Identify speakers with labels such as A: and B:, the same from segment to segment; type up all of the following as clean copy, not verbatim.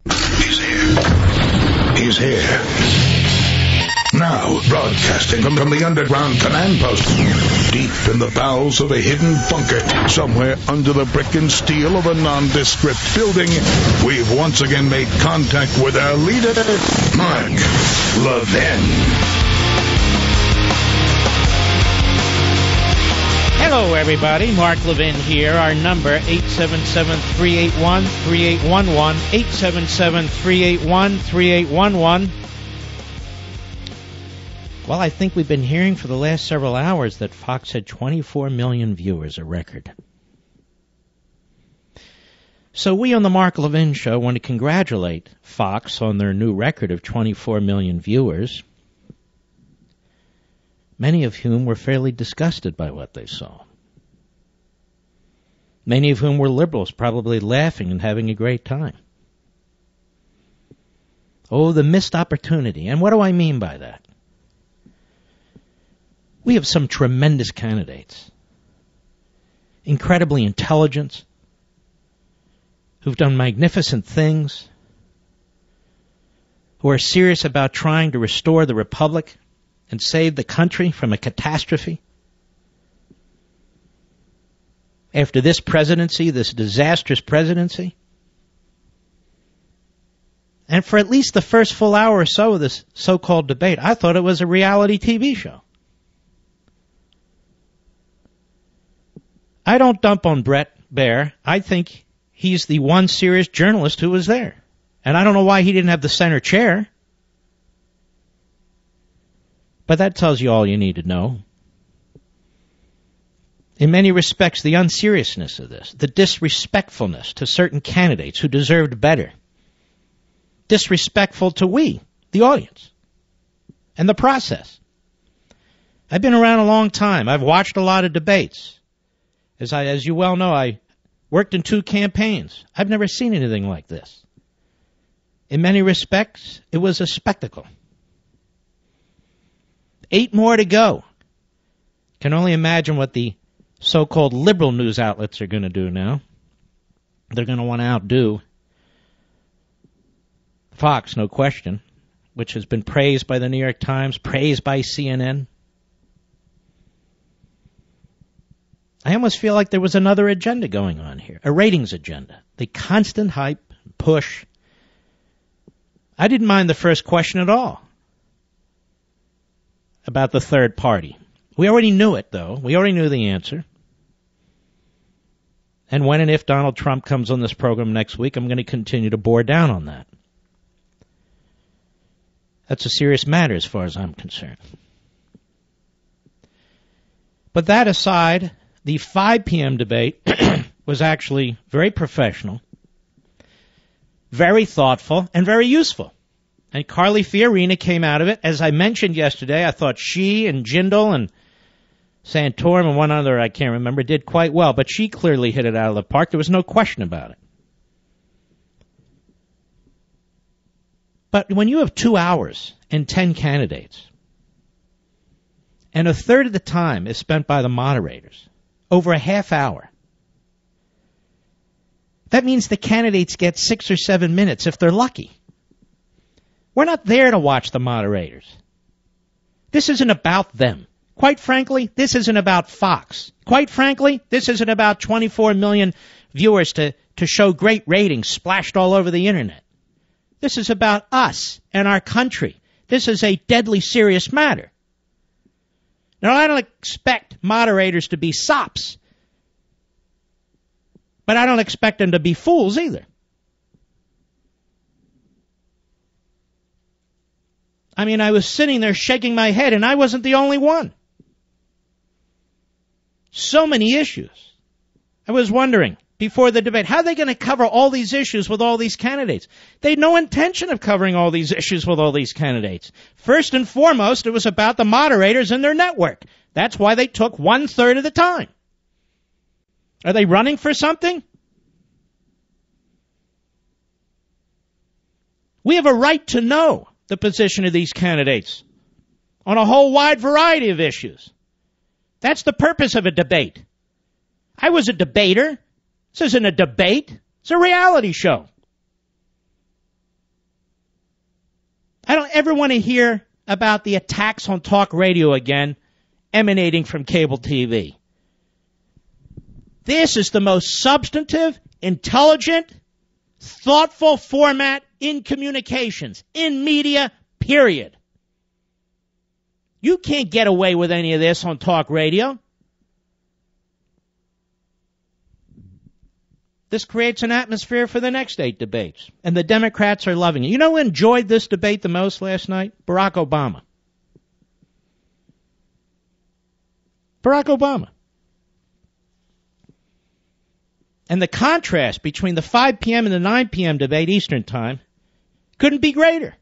A: He's here. He's here. Now, broadcasting from the underground command post, deep in the bowels of a hidden bunker, somewhere under the brick and steel of a nondescript building, we've once again made contact with our leader, Mark Levin.
B: Hello, everybody. Mark Levin here. Our number, 877-381-3811, 877-381-3811. Well, I think we've been hearing for the last several hours that Fox had 24 million viewers, a record. So we on the Mark Levin Show want to congratulate Fox on their new record of 24 million viewers, many of whom were fairly disgusted by what they saw. Many of whom were liberals, probably laughing and having a great time. Oh, the missed opportunity. And what do I mean by that? We have some tremendous candidates, incredibly intelligent, who've done magnificent things, who are serious about trying to restore the republic and save the country from a catastrophe. After this presidency, this disastrous presidency, and for at least the first full hour or so of this so-called debate, I thought it was a reality TV show. I don't dump on Brett Baer. I think he's the one serious journalist who was there. And I don't know why he didn't have the center chair. But that tells you all you need to know. In many respects, the unseriousness of this, the disrespectfulness to certain candidates who deserved better. Disrespectful to we, the audience, and the process. I've been around a long time. I've watched a lot of debates. As you well know, I worked in 2 campaigns. I've never seen anything like this. In many respects, it was a spectacle. 8 more to go. Can only imagine what the so-called liberal news outlets are going to do now. They're going to want to outdo Fox, no question, which has been praised by the New York Times, praised by CNN. I almost feel like there was another agenda going on here, a ratings agenda, the constant hype, push. I didn't mind the first question at all about the third party. We already knew it, though. We already knew the answer. And when and if Donald Trump comes on this program next week, I'm going to continue to bore down on that. That's a serious matter as far as I'm concerned. But that aside, the 5 p.m. debate was actually very professional, very thoughtful, and very useful. And Carly Fiorina came out of it. As I mentioned yesterday, I thought she and Jindal and Santorum and one other, I can't remember, did quite well. But she clearly hit it out of the park. There was no question about it. But when you have 2 hours and 10 candidates, and a third of the time is spent by the moderators, over a half hour, that means the candidates get 6 or 7 minutes if they're lucky. We're not there to watch the moderators. This isn't about them. Quite frankly, this isn't about Fox. Quite frankly, this isn't about 24 million viewers to show great ratings splashed all over the internet. This is about us and our country. This is a deadly serious matter. Now, I don't expect moderators to be sops, but I don't expect them to be fools either. I mean, I was sitting there shaking my head, and I wasn't the only one. So many issues. I was wondering, before the debate, how are they going to cover all these issues with all these candidates? They had no intention of covering all these issues with all these candidates. First and foremost, it was about the moderators and their network. That's why they took 1/3 of the time. Are they running for something? We have a right to know the position of these candidates on a whole wide variety of issues. That's the purpose of a debate. I was a debater. This isn't a debate. It's a reality show. I don't ever want to hear about the attacks on talk radio again emanating from cable TV. This is the most substantive, intelligent, thoughtful format in communications, in media, period. You can't get away with any of this on talk radio. This creates an atmosphere for the next 8 debates, and the Democrats are loving it. You know who enjoyed this debate the most last night? Barack Obama. Barack Obama. And the contrast between the 5 p.m. and the 9 p.m. debate Eastern Time couldn't be greater.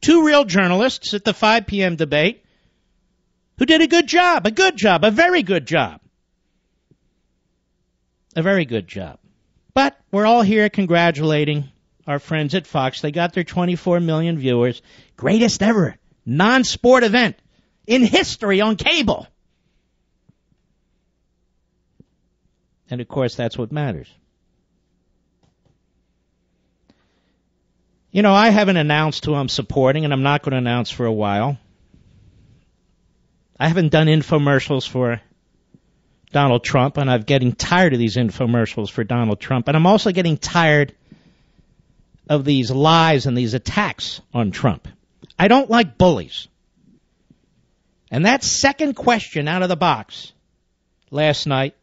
B: 2 real journalists at the 5 p.m. debate who did a good job, a very good job. A very good job. But we're all here congratulating our friends at Fox. They got their 24 million viewers. Greatest ever non-sport event in history on cable. And, of course, that's what matters. You know, I haven't announced who I'm supporting, and I'm not going to announce for a while. I haven't done infomercials for Donald Trump, and I'm getting tired of these infomercials for Donald Trump. And I'm also getting tired of these lies and these attacks on Trump. I don't like bullies. And that second question out of the box last night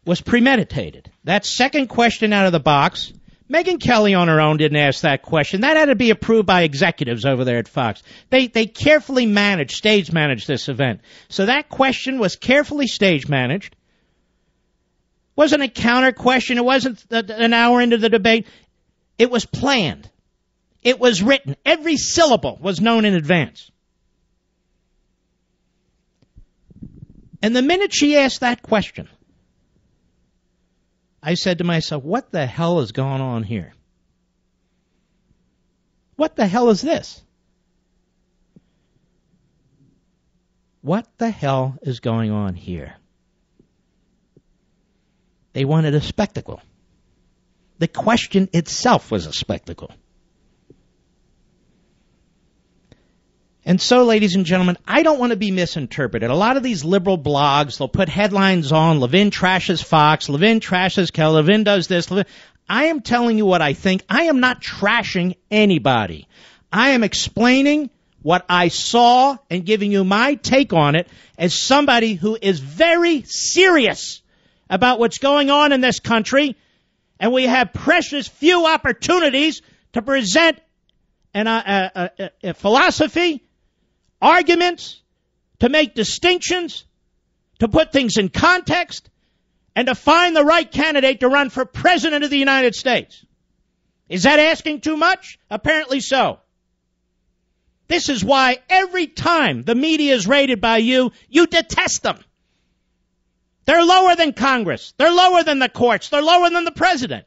B: was premeditated. That second question out of the box, Megyn Kelly on her own didn't ask that question. That had to be approved by executives over there at Fox. They carefully stage managed this event. So that question was carefully stage managed. Wasn't a counter question. It wasn't an hour into the debate. It was planned. It was written. Every syllable was known in advance. And the minute she asked that question, I said to myself, what the hell is going on here? What the hell is this? What the hell is going on here? They wanted a spectacle. The question itself was a spectacle. And so, ladies and gentlemen, I don't want to be misinterpreted. A lot of these liberal blogs, they'll put headlines on, Levin trashes Fox, Levin trashes Kelly, Levin does this. I am telling you what I think. I am not trashing anybody. I am explaining what I saw and giving you my take on it as somebody who is very serious about what's going on in this country, and we have precious few opportunities to present a philosophy, arguments, to make distinctions, to put things in context, and to find the right candidate to run for president of the United States. Is that asking too much? Apparently so. This is why every time the media is rated by you, you detest them. They're lower than Congress. They're lower than the courts. They're lower than the president.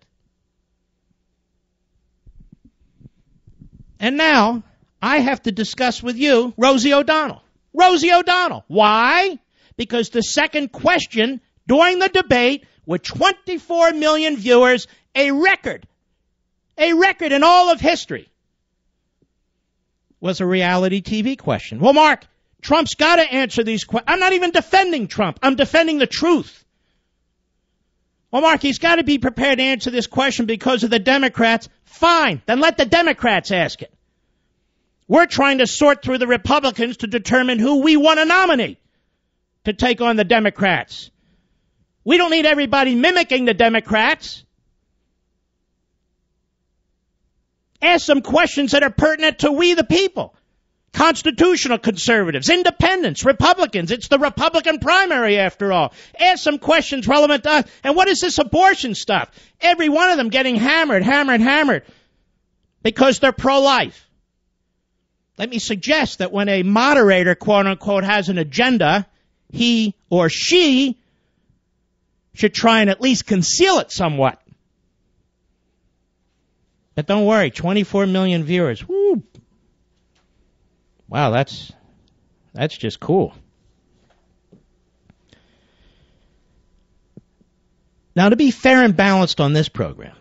B: And now I have to discuss with you Rosie O'Donnell. Rosie O'Donnell. Why? Because the second question during the debate with 24 million viewers, a record in all of history, was a reality TV question. Well, Mark, Trump's got to answer these questions. I'm not even defending Trump. I'm defending the truth. Well, Mark, he's got to be prepared to answer this question because of the Democrats. Fine, then let the Democrats ask it. We're trying to sort through the Republicans to determine who we want to nominate to take on the Democrats. We don't need everybody mimicking the Democrats. Ask some questions that are pertinent to we the people. Constitutional conservatives, independents, Republicans. It's the Republican primary, after all. Ask some questions relevant to us. And what is this abortion stuff? Every one of them getting hammered because they're pro-life. Let me suggest that when a moderator, quote-unquote, has an agenda, he or she should try and at least conceal it somewhat. But don't worry, 24 million viewers. Woo. Wow, that's just cool. Now, to be fair and balanced on this program,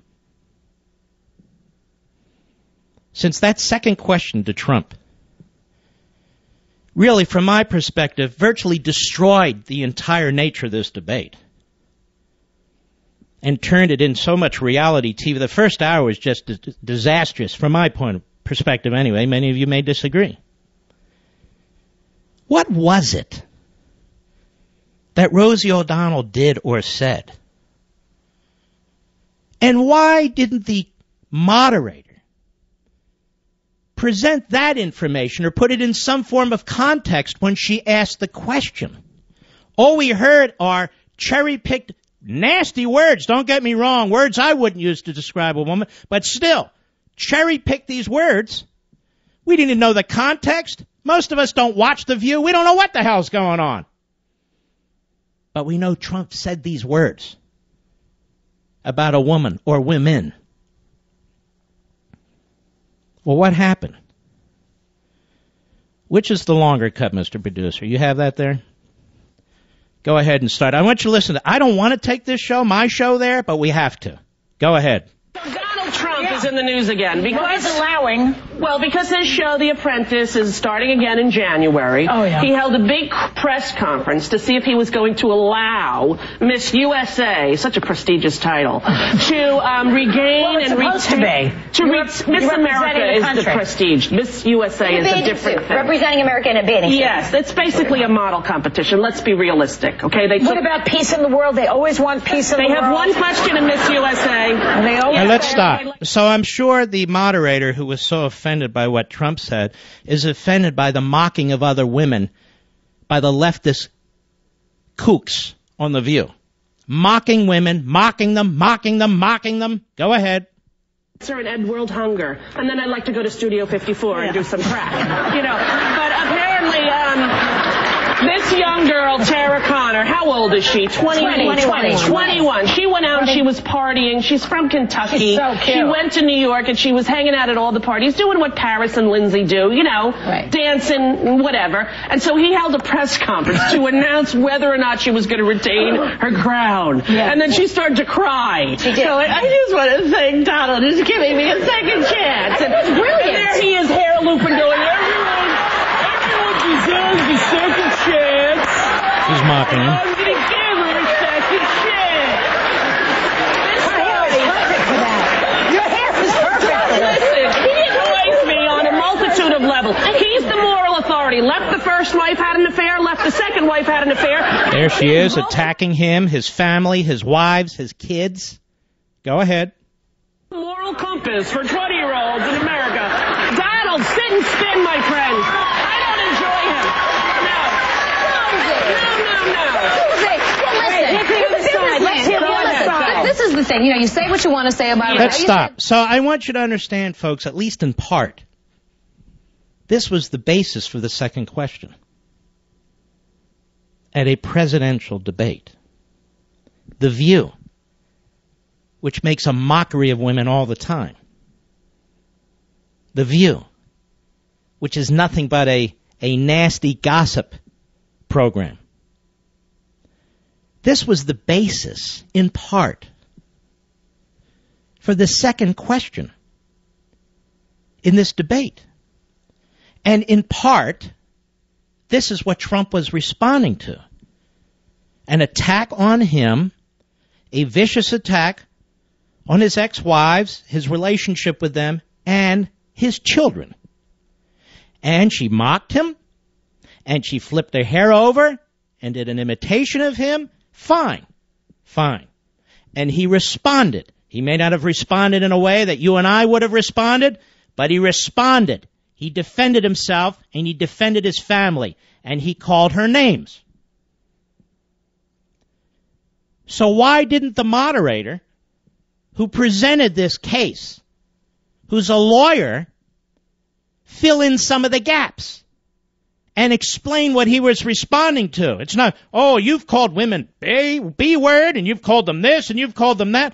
B: since that second question to Trump really, from my perspective, virtually destroyed the entire nature of this debate and turned it in so much reality TV. The first hour was just disastrous from my point of perspective anyway. Many of you may disagree. What was it that Rosie O'Donnell did or said? And why didn't the moderator present that information or put it in some form of context when she asked the question? All we heard are cherry-picked nasty words. Don't get me wrong, words I wouldn't use to describe a woman, but still, cherry-pick these words. We didn't know the context. Most of us don't watch The View. We don't know what the hell's going on. But we know Trump said these words about a woman or women. Well, what happened? Which is the longer cut, Mr. Producer? You have that there? Go ahead and start. I want you to listen. I don't want to take this show, my show there, but we have to. Go ahead.
C: Donald Trump is in the news again because because his show, The Apprentice, is starting again in January.
D: Oh, yeah.
C: He held a big press conference to see if he was going to allow Miss USA, such a prestigious title, to regain and retain. Miss America is the prestige. Miss USA is a different thing.
D: Representing America in a bathing suit.
C: Yes, it's basically a model competition. Let's be realistic, okay?
D: What about peace in the world? They always want peace in the world.
C: They have one question in Miss USA.
B: Now let's stop. So I'm sure the moderator who was so offended by what Trump said is offended by the mocking of other women by the leftist kooks on The View. Mocking women, mocking them. Go ahead.
C: And end world hunger. And then I'd like to go to Studio 54 and do some crack. But apparently, this young girl, Tara Conner, how old is she? 21. She went out and she was partying. She's from Kentucky.
D: She's so cute.
C: She went to New York and she was hanging out at all the parties, doing what Paris and Lindsay do, dancing, whatever. And so he held a press conference to announce whether or not she was going to retain her crown.
D: Yeah.
C: And then she started to cry.
D: She did.
C: So I just want to thank Donald is giving me a second chance.
D: And that's brilliant.
C: And there he is, hair looping, going, everyone deserves a second chance.
B: He's mocking him.
C: I'm going to give her a second chance.
D: Her hair is perfect for that. Your hair is perfect for that.
C: Listen, he annoys me on a multitude of levels. He's the moral authority. Left the first wife, had an affair. Left the second wife, had an affair.
B: There she is, attacking him, his family, his wives, his kids. Go ahead.
C: Moral compass for 20-year-olds in America. Donald, sit and spin, my friend. I don't enjoy him. No.
D: This is the thing. You say what you want to say about it.
B: Let's stop. So I want you to understand, folks, at least in part, this was the basis for the second question at a presidential debate. The View, which makes a mockery of women all the time. The View, which is nothing but a nasty gossip program. This was the basis, in part, for the second question in this debate. And in part, this is what Trump was responding to. An attack on him, a vicious attack on his ex-wives, his relationship with them, and his children. And she mocked him, and she flipped her hair over and did an imitation of him. Fine. And he responded. He may not have responded in a way that you and I would have responded, but he responded. He defended himself, and he defended his family, and he called her names. So why didn't the moderator who presented this case, who's a lawyer, fill in some of the gaps and explain what he was responding to? It's not, you've called women B word, and you've called them this, and you've called them that.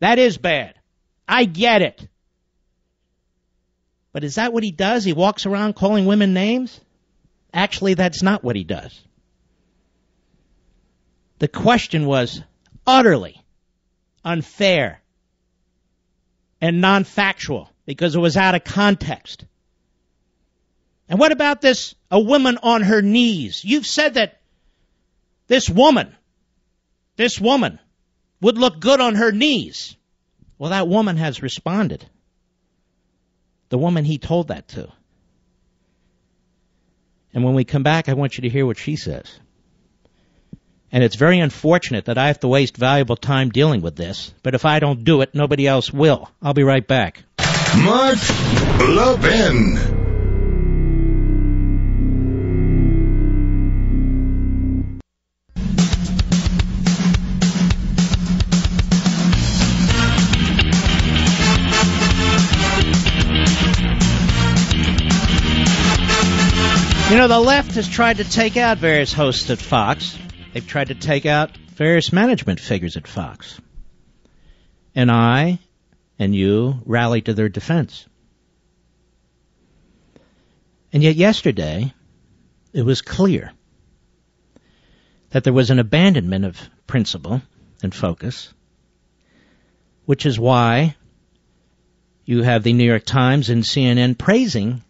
B: That is bad. I get it. But is that what he does? He walks around calling women names? Actually, that's not what he does. The question was utterly unfair and non-factual because it was out of context. And what about this, a woman on her knees? You've said that this woman would look good on her knees. Well, that woman has responded. The woman he told that to. And when we come back, I want you to hear what she says. And it's very unfortunate that I have to waste valuable time dealing with this, but if I don't do it, nobody else will. I'll be right back.
A: Mark Levin.
B: You know, the left has tried to take out various hosts at Fox. They've tried to take out various management figures at Fox. And I and you rallied to their defense. And yet yesterday, it was clear that there was an abandonment of principle and focus, which is why you have the New York Times and CNN praising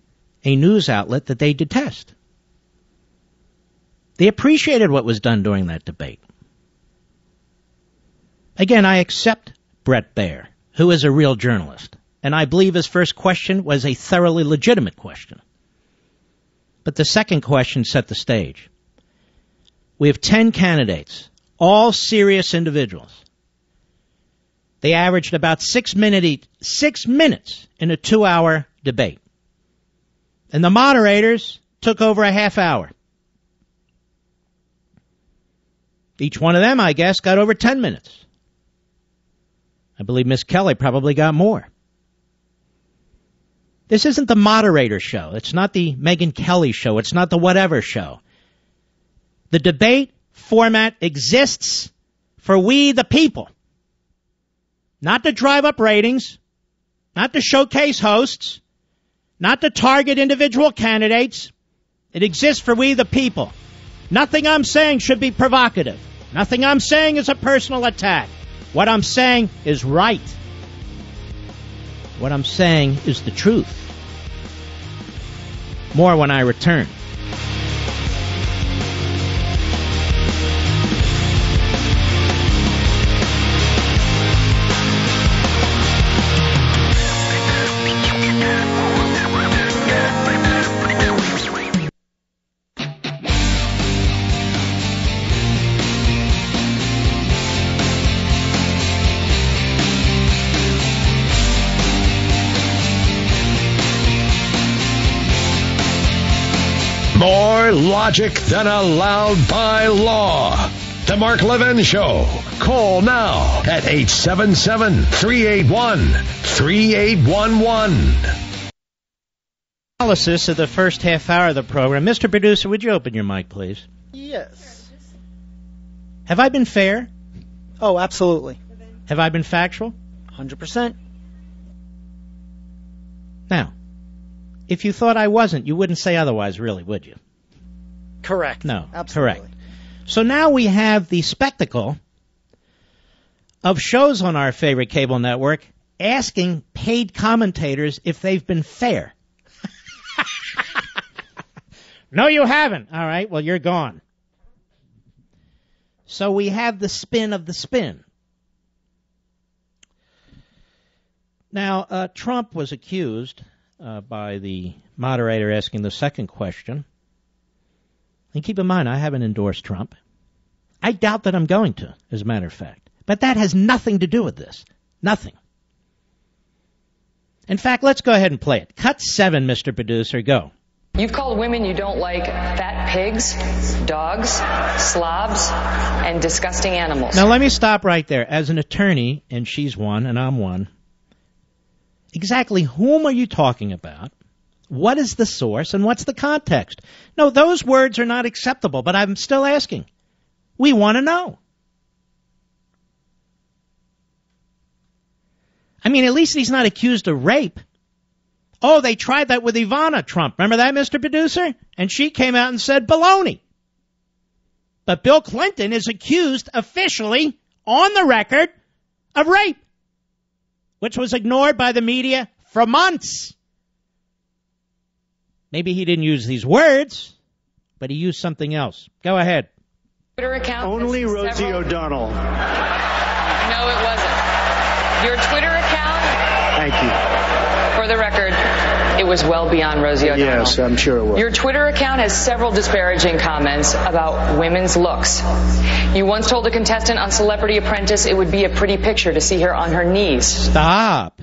B: a news outlet that they detest. They appreciated what was done during that debate. Again, I accept Bret Baier, who is a real journalist, and I believe his first question was a thoroughly legitimate question. But the second question set the stage. We have 10 candidates, all serious individuals. They averaged about 6 minutes in a 2-hour debate. And the moderators took over a half hour. Each one of them, I guess, got over 10 minutes. I believe Miss Kelly probably got more. This isn't the moderator show. It's not the Megyn Kelly show. It's not the whatever show. The debate format exists for we the people. Not to drive up ratings, not to showcase hosts, not to target individual candidates. It exists for we the people. Nothing I'm saying should be provocative. Nothing I'm saying is a personal attack. What I'm saying is right. What I'm saying is the truth. More when I return.
E: More logic than allowed by law. The Mark Levin Show. Call now at 877-381-3811.
B: Analysis of the first half hour of the program. Mr. Producer, would you open your mic, please?
F: Yes.
B: Have I been fair?
F: Oh, absolutely.
B: Have I been factual?
F: 100%.
B: Now, if you thought I wasn't, you wouldn't say otherwise, really, would you?
F: Correct.
B: No,
F: absolutely.
B: Correct. So now we have the spectacle of shows on our favorite cable network asking paid commentators if they've been fair. No, you haven't. All right, well, you're gone. So we have the spin of the spin. Now, Trump was accused by the moderator asking the second question. And keep in mind, I haven't endorsed Trump. I doubt that I'm going to, as a matter of fact. But that has nothing to do with this. Nothing. In fact, let's go ahead and play it. Cut 7, Mr. Producer. Go.
G: You've called women you don't like fat pigs, dogs, slobs, and disgusting animals.
B: Now, let me stop right there. As an attorney, and she's one, and I'm one, exactly whom are you talking about? What is the source, and what's the context? No, those words are not acceptable, but I'm still asking. We want to know. I mean, at least he's not accused of rape. Oh, they tried that with Ivana Trump. Remember that, Mr. Producer? And she came out and said baloney. But Bill Clinton is accused officially, on the record, of rape. which was ignored by the media for months. Maybe he didn't use these words, but he used something else. Go ahead.
G: Twitter account.
H: Only Rosie O'Donnell.
G: No, it wasn't. Your Twitter account.
H: Thank you.
G: For the record, it was well beyond Rosie O'Donnell.
H: Yes, I'm sure it was.
G: Your Twitter account has several disparaging comments about women's looks. You once told a contestant on Celebrity Apprentice it would be a pretty picture to see her on her knees.
B: Stop.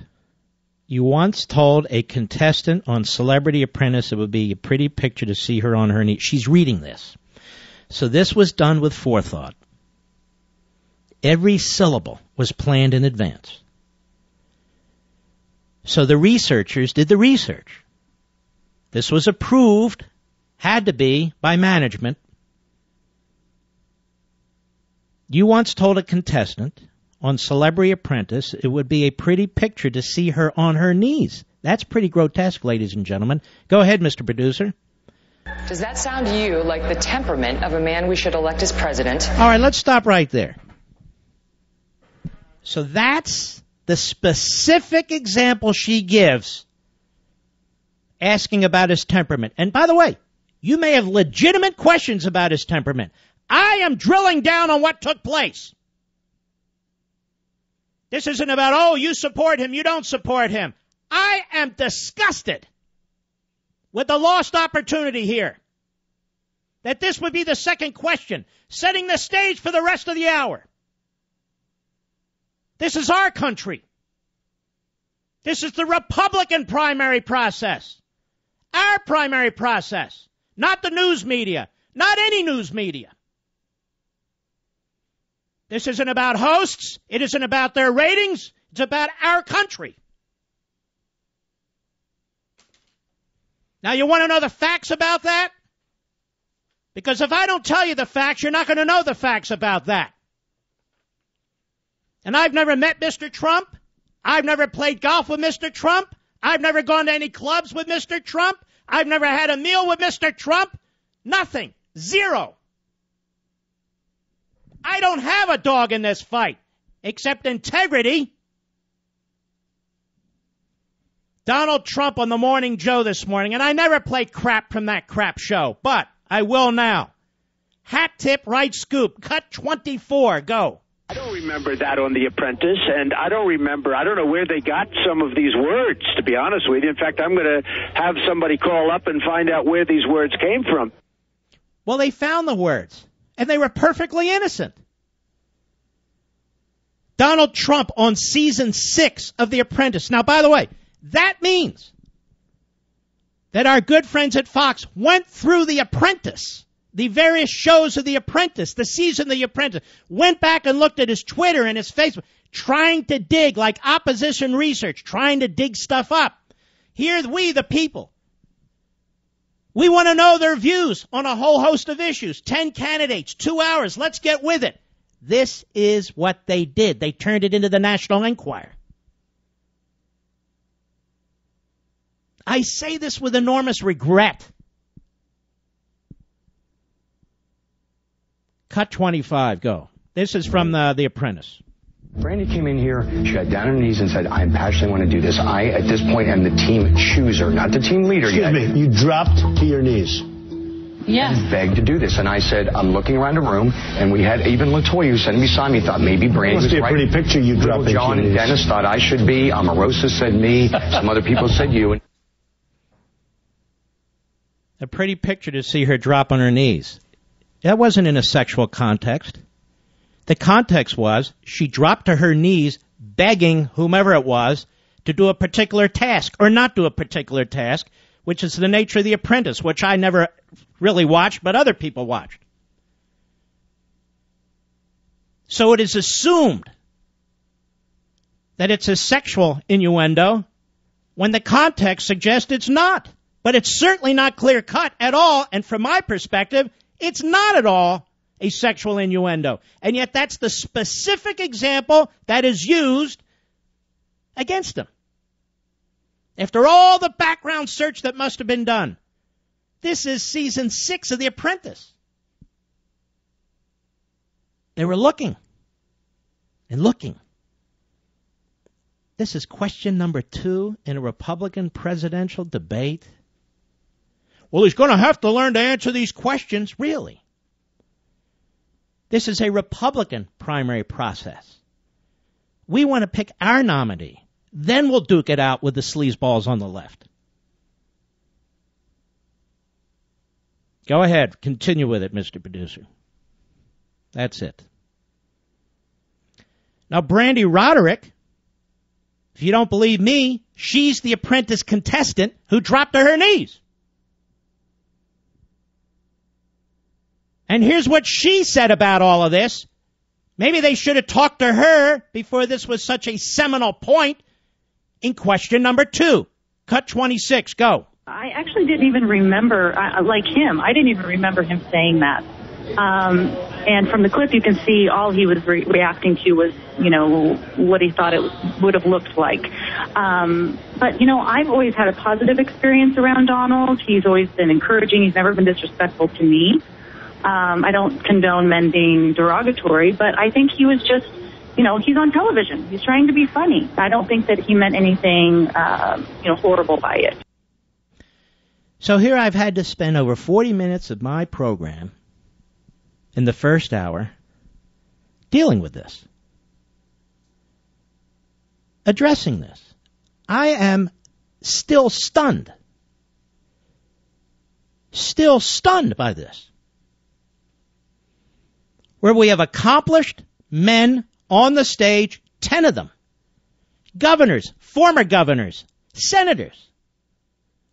B: You once told a contestant on Celebrity Apprentice it would be a pretty picture to see her on her knees. She's reading this. So this was done with forethought. Every syllable was planned in advance. So the researchers did the research. This was approved, had to be, by management. You once told a contestant on Celebrity Apprentice it would be a pretty picture to see her on her knees. That's pretty grotesque, ladies and gentlemen. Go ahead, Mr. Producer.
G: Does that sound to you like the temperament of a man we should elect as president?
B: All right, let's stop right there. So that's the specific example she gives, asking about his temperament. And by the way, you may have legitimate questions about his temperament. I am drilling down on what took place. This isn't about, oh, you support him, you don't support him. I am disgusted with the lost opportunity here. That this would be the second question, setting the stage for the rest of the hour. This is our country. This is the Republican primary process. Our primary process. Not the news media. Not any news media. This isn't about hosts. It isn't about their ratings. It's about our country. Now, you want to know the facts about that? Because if I don't tell you the facts, you're not going to know the facts about that. And I've never met Mr. Trump. I've never played golf with Mr. Trump. I've never gone to any clubs with Mr. Trump. I've never had a meal with Mr. Trump. Nothing. Zero. I don't have a dog in this fight, except integrity. Donald Trump on the Morning Joe this morning, and I never play crap from that crap show, but I will now. Hat tip, right scoop, cut 24, go.
H: I don't remember that on The Apprentice, and I don't know where they got some of these words, to be honest with you. In fact, I'm going to have somebody call up and find out where these words came from.
B: Well, they found the words, and they were perfectly innocent. Donald Trump on season 6 of The Apprentice. Now, by the way, that means that our good friends at Fox went through The Apprentice, the various shows of The Apprentice, the season of The Apprentice, went back and looked at his Twitter and his Facebook, trying to dig, like opposition research, trying to dig stuff up. Here we, the people, we want to know their views on a whole host of issues. 10 candidates, 2 hours, let's get with it. This is what they did. They turned it into the National Enquirer. I say this with enormous regret. Cut 25, go. This is from The Apprentice.
I: Brandy came in here, she got down on her knees and said, I passionately want to do this. I, at this point, am the team chooser, not the team leader yet.
J: Excuse me, you dropped to your knees.
G: Yes.
I: And begged to do this. And I said, I'm looking around the room, and we had even LaToya, who sitting beside me, thought maybe Brandy was right.
J: Must be a pretty picture you dropped to your
I: John
J: knees.
I: and Dennis thought I should be. Omarosa said me. Some other people said you.
B: A pretty picture to see her drop on her knees. That wasn't in a sexual context. The context was she dropped to her knees begging whomever it was to do a particular task or not do a particular task, which is the nature of The Apprentice, which I never really watched, but other people watched. So it is assumed that it's a sexual innuendo when the context suggests it's not. But it's certainly not clear-cut at all, and from my perspective, it's not at all a sexual innuendo. And yet that's the specific example that is used against them. After all the background search that must have been done, this is season 6 of The Apprentice. They were looking and looking. This is question number 2 in a Republican presidential debate. Well, he's going to have to learn to answer these questions. Really? This is a Republican primary process. We want to pick our nominee. Then we'll duke it out with the sleazeballs on the left. Go ahead. Continue with it, Mr. Producer. That's it. Now, Brandy Roderick, if you don't believe me, she's the Apprentice contestant who dropped to her knees. And here's what she said about all of this. Maybe they should have talked to her before this was such a seminal point in question number 2. Cut 26. Go.
K: I actually didn't even remember, like him, I didn't even remember him saying that. And from the clip, you can see all he was reacting to was, what he thought it would have looked like. But, I've always had a positive experience around Donald. He's always been encouraging. He's never been disrespectful to me. I don't condone men being derogatory, but I think he was just, he's on television. He's trying to be funny. I don't think that he meant anything, horrible by it.
B: So here I've had to spend over 40 minutes of my program in the first hour dealing with this, addressing this. I am still stunned by this. Where we have accomplished men on the stage, 10 of them, governors, former governors, senators,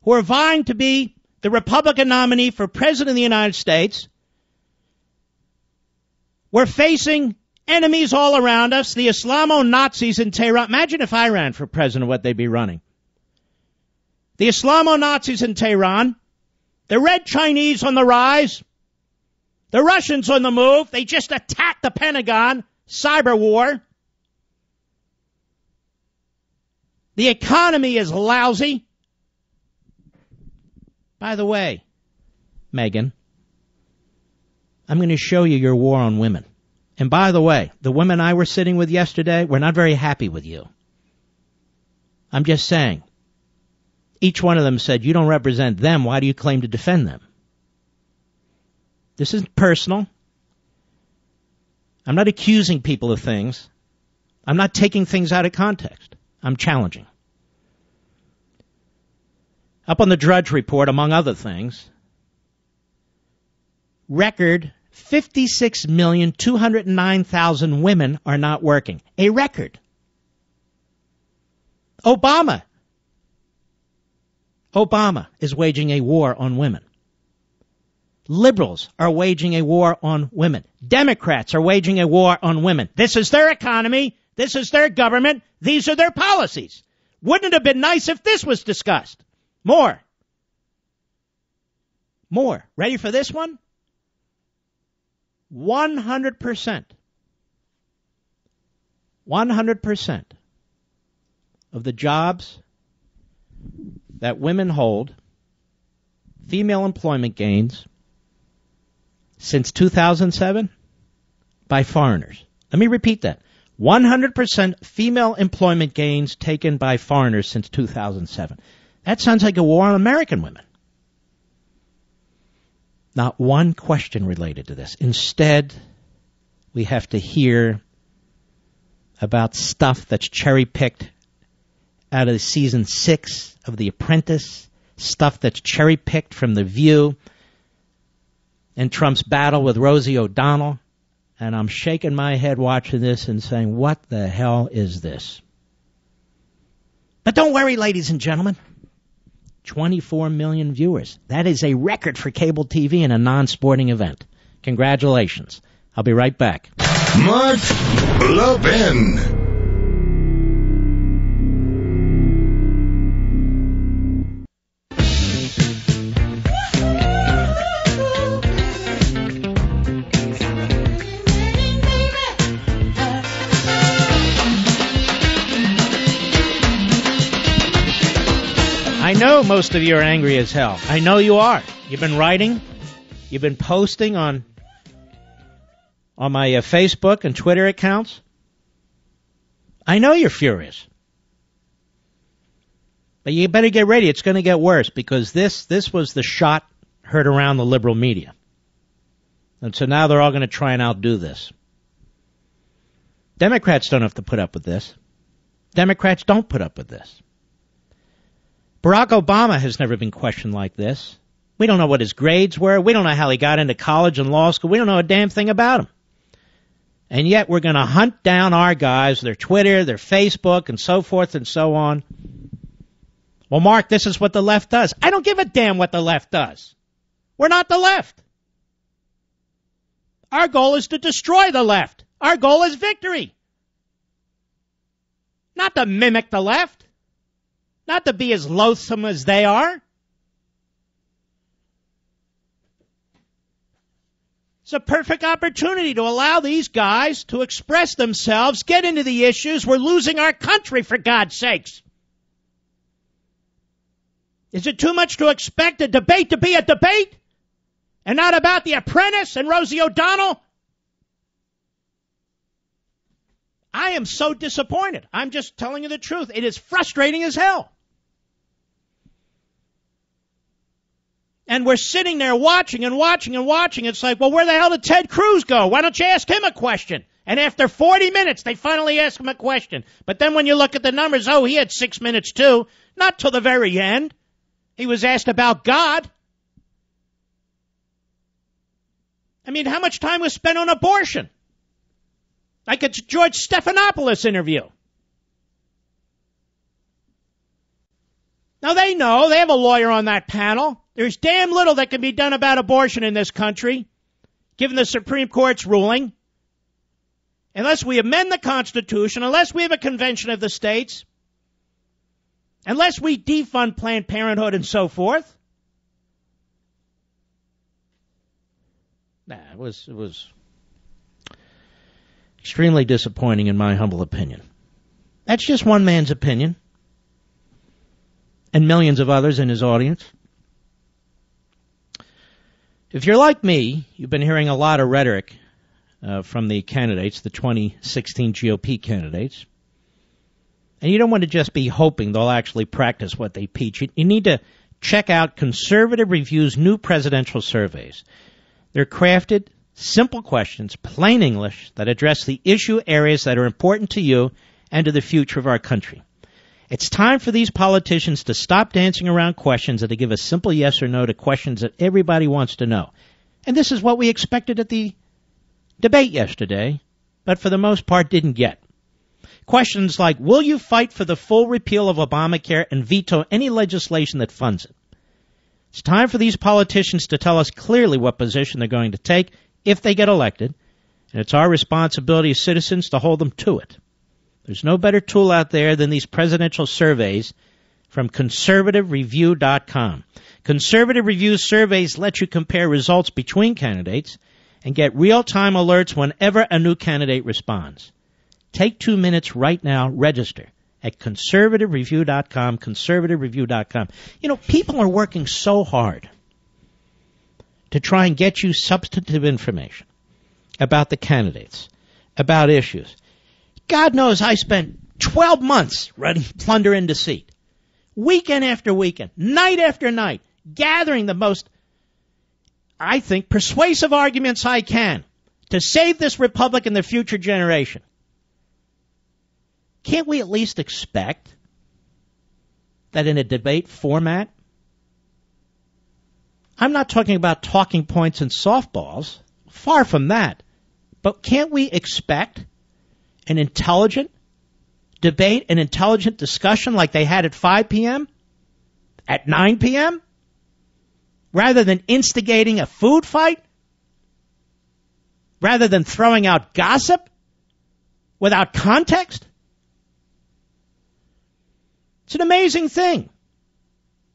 B: who are vying to be the Republican nominee for President of the United States. We're facing enemies all around us, the Islamo-Nazis in Tehran. Imagine if I ran for president, what they'd be running. The Islamo-Nazis in Tehran, the Red Chinese on the rise, the Russians on the move. They just attacked the Pentagon, cyber war. The economy is lousy. By the way, Megyn, I'm going to show you your war on women. And by the way, the women I were sitting with yesterday were not very happy with you. I'm just saying. Each one of them said, you don't represent them. Why do you claim to defend them? This isn't personal. I'm not accusing people of things. I'm not taking things out of context. I'm challenging. Up on the Drudge Report, among other things, record 56,209,000 women are not working. A record. Obama is waging a war on women. Liberals are waging a war on women. Democrats are waging a war on women. This is their economy. This is their government. These are their policies. Wouldn't it have been nice if this was discussed? More. Ready for this one? 100% of the jobs that women hold, female employment gains, since 2007, by foreigners. Let me repeat that. 100% female employment gains taken by foreigners since 2007. That sounds like a war on American women. Not one question related to this. Instead, we have to hear about stuff that's cherry-picked out of season 6 of The Apprentice, stuff that's cherry-picked from The View, and Trump's battle with Rosie O'Donnell. And I'm shaking my head watching this and saying, what the hell is this? But don't worry, ladies and gentlemen. 24 million viewers. That is a record for cable TV in a non-sporting event. Congratulations. I'll be right back.
A: Mark Levin.
B: I know most of you are angry as hell. I know you are. You've been writing. You've been posting on my Facebook and Twitter accounts. I know you're furious. But you better get ready. It's going to get worse because this was the shot heard around the liberal media. And so now they're all going to try and outdo this. Democrats don't have to put up with this. Democrats don't put up with this. Barack Obama has never been questioned like this. We don't know what his grades were. We don't know how he got into college and law school. We don't know a damn thing about him. And yet we're going to hunt down our guys, their Twitter, their Facebook, and so forth and so on. Well, Mark, this is what the left does. I don't give a damn what the left does. We're not the left. Our goal is to destroy the left. Our goal is victory. Not to mimic the left. Not to be as loathsome as they are. It's a perfect opportunity to allow these guys to express themselves, get into the issues. We're losing our country, for God's sakes. Is it too much to expect a debate to be a debate? And not about The Apprentice and Rosie O'Donnell? I am so disappointed. I'm just telling you the truth. It is frustrating as hell. And we're sitting there watching and watching and watching. It's like, well, where the hell did Ted Cruz go? Why don't you ask him a question? And after 40 minutes, they finally ask him a question. But then when you look at the numbers, oh, he had 6 minutes too. Not till the very end. He was asked about God. I mean, how much time was spent on abortion? Like a George Stephanopoulos interview. Now they know, they have a lawyer on that panel. There's damn little that can be done about abortion in this country, given the Supreme Court's ruling. Unless we amend the Constitution, unless we have a convention of the states, unless we defund Planned Parenthood and so forth. It was extremely disappointing in my humble opinion. That's just one man's opinion. And millions of others in his audience. If you're like me, you've been hearing a lot of rhetoric from the candidates, the 2016 GOP candidates. And you don't want to just be hoping they'll actually practice what they preach. You need to check out Conservative Review's new presidential surveys. They're crafted, simple questions, plain English, that address the issue areas that are important to you and to the future of our country. It's time for these politicians to stop dancing around questions and to give a simple yes or no to questions that everybody wants to know. And this is what we expected at the debate yesterday, but for the most part didn't get. Questions like, will you fight for the full repeal of Obamacare and veto any legislation that funds it? It's time for these politicians to tell us clearly what position they're going to take if they get elected, and it's our responsibility as citizens to hold them to it. There's no better tool out there than these presidential surveys from conservativereview.com. Conservative Review surveys let you compare results between candidates and get real-time alerts whenever a new candidate responds. Take 2 minutes right now, register at conservativereview.com, conservativereview.com. You know, people are working so hard to try and get you substantive information about the candidates, about issues. God knows I spent 12 months running plunder and deceit, weekend after weekend, night after night, gathering the most, I think, persuasive arguments I can to save this republic and the future generation. Can't we at least expect that in a debate format, I'm not talking about talking points and softballs, far from that, but can't we expect an intelligent debate, an intelligent discussion like they had at 5 p.m., at 9 p.m., rather than instigating a food fight, rather than throwing out gossip without context? It's an amazing thing.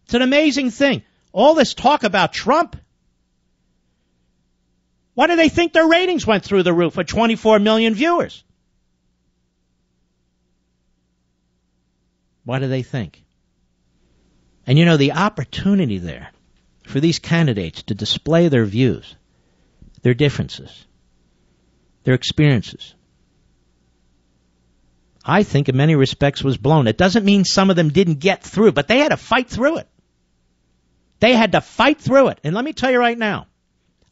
B: It's an amazing thing. All this talk about Trump. Why do they think their ratings went through the roof with 24 million viewers? What do they think? And you know, the opportunity there for these candidates to display their views, their differences, their experiences. I think in many respects was blown. It doesn't mean some of them didn't get through, but they had to fight through it. They had to fight through it. And let me tell you right now,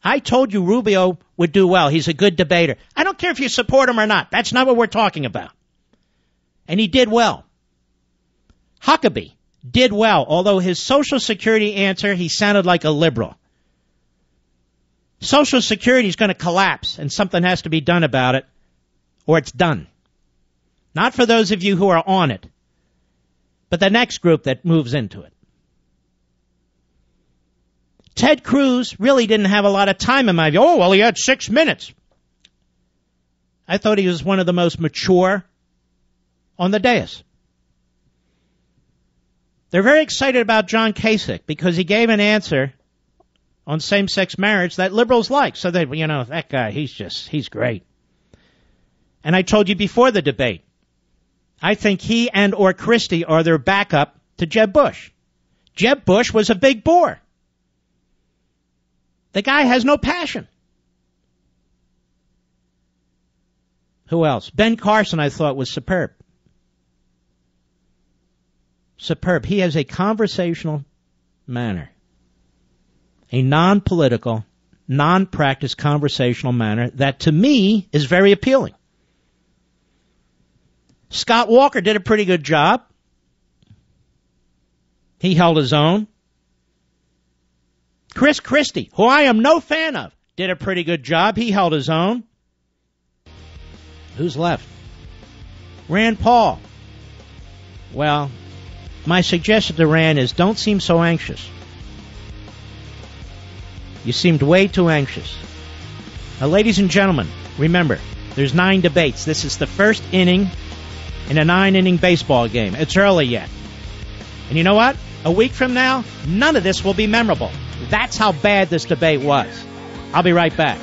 B: I told you Rubio would do well. He's a good debater. I don't care if you support him or not. That's not what we're talking about. And he did well. Huckabee did well, although his Social Security answer, he sounded like a liberal. Social Security is going to collapse, and something has to be done about it, or it's done. Not for those of you who are on it, but the next group that moves into it. Ted Cruz really didn't have a lot of time in my view. Oh, well, he had 6 minutes. I thought he was one of the most mature on the dais. They're very excited about John Kasich because he gave an answer on same-sex marriage that liberals like. So they, that guy, he's great. And I told you before the debate, I think he and or Christie are their backup to Jeb Bush. Jeb Bush was a big bore. The guy has no passion. Who else? Ben Carson, I thought, was superb. Superb. He has a conversational manner. A non-political, non-practiced conversational manner that, to me, is very appealing. Scott Walker did a pretty good job. He held his own. Chris Christie, who I am no fan of, did a pretty good job. He held his own. Who's left? Rand Paul. Well, my suggestion to Rand is don't seem so anxious. You seemed way too anxious. Now, ladies and gentlemen, remember, there's 9 debates. This is the first inning in a 9-inning baseball game. It's early yet. And you know what? A week from now, none of this will be memorable. That's how bad this debate was. I'll be right back.